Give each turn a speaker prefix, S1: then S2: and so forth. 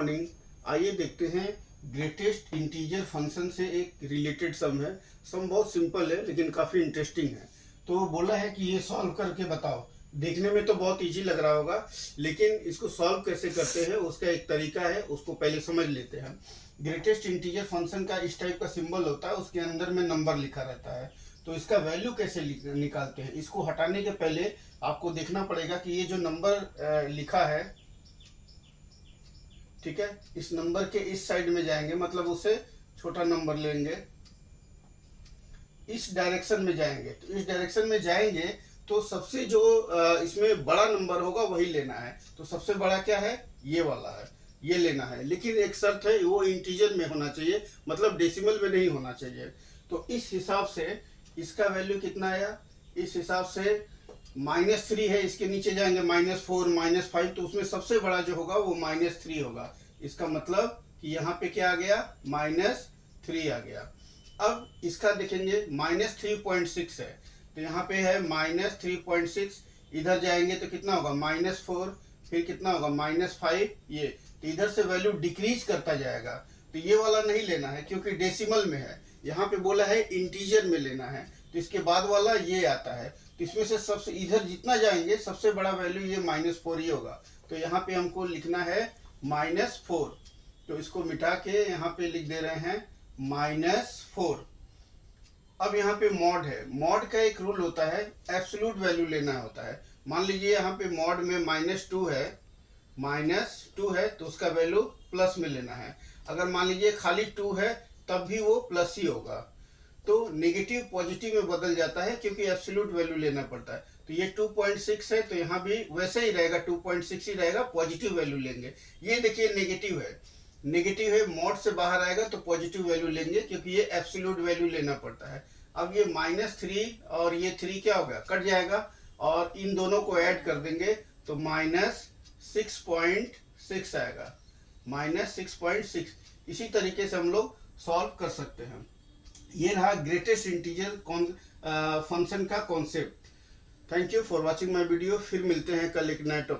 S1: Morning. आइए देखते हैं ग्रेटेस्ट इंटीजर फंक्शन से एक रिलेटेड सम है। सम बहुत सिंपल है लेकिन काफ़ी इंटरेस्टिंग है। तो बोला है कि ये सॉल्व करके बताओ। देखने में तो बहुत इजी लग रहा होगा लेकिन इसको सॉल्व कैसे करते हैं उसका एक तरीका है, उसको पहले समझ लेते हैं। ग्रेटेस्ट इंटीजर फंक्शन का इस टाइप का सिंबल होता है, उसके अंदर में नंबर लिखा रहता है। तो इसका वैल्यू कैसे निकालते हैं, इसको हटाने के पहले आपको देखना पड़ेगा कि ये जो नंबर लिखा है, ठीक है, इस नंबर के इस साइड में जाएंगे, मतलब उससे छोटा नंबर लेंगे, इस डायरेक्शन में जाएंगे। तो इस डायरेक्शन में जाएंगे तो सबसे जो इसमें बड़ा नंबर होगा वही लेना है। तो सबसे बड़ा क्या है, ये वाला है, ये लेना है। लेकिन एक शर्त है, वो इंटीजर में होना चाहिए, मतलब डेसिमल में नहीं होना चाहिए। तो इस हिसाब से इसका वैल्यू कितना आया, इस हिसाब से -3 है, इसके नीचे जाएंगे -4 -5, तो उसमें सबसे बड़ा जो होगा वो -3 होगा। इसका मतलब कि यहाँ पे क्या आ गया, -3 आ गया। अब इसका देखेंगे -3.6 है, तो यहाँ पे है -3.6, इधर जाएंगे तो कितना होगा -4, फिर कितना होगा -5, ये तो इधर से वैल्यू डिक्रीज करता जाएगा। तो ये वाला नहीं लेना है क्योंकि डेसिमल में है, यहाँ पे बोला है इंटीजर में लेना है। तो इसके बाद वाला ये आता है, तो इसमें से सबसे इधर जितना जाएंगे सबसे बड़ा वैल्यू ये -4 ही होगा। तो यहाँ पे हमको लिखना है -4, तो इसको मिटा के यहाँ पे लिख दे रहे हैं -4। अब यहाँ पे मॉड है, मॉड का एक रूल होता है, एब्सोल्यूट वैल्यू लेना होता है। मान लीजिए यहाँ पे मॉड में -2 है तो उसका वैल्यू प्लस में लेना है। अगर मान लीजिए खाली 2 है तब भी वो प्लस ही होगा। तो नेगेटिव पॉजिटिव में बदल जाता है क्योंकि एब्सोल्यूट वैल्यू लेना पड़ता है। तो ये 2.6 है तो यहाँ भी वैसे ही रहेगा, 2.6 ही रहेगा, पॉजिटिव वैल्यू लेंगे। ये देखिए नेगेटिव है, मॉड से बाहर आएगा तो पॉजिटिव वैल्यू लेंगे क्योंकि ये एब्सोल्यूट वैल्यू लेना पड़ता है। अब ये -3 और ये 3 क्या होगा, कट जाएगा और इन दोनों को ऐड कर देंगे तो -6.6 आएगा, -6.6। इसी तरीके से हम लोग सॉल्व कर सकते हैं। ये रहा ग्रेटेस्ट इंटीजर फंक्शन का concept. Thank you for watching my video. फिर मिलते हैं कल एक नए टॉपिक।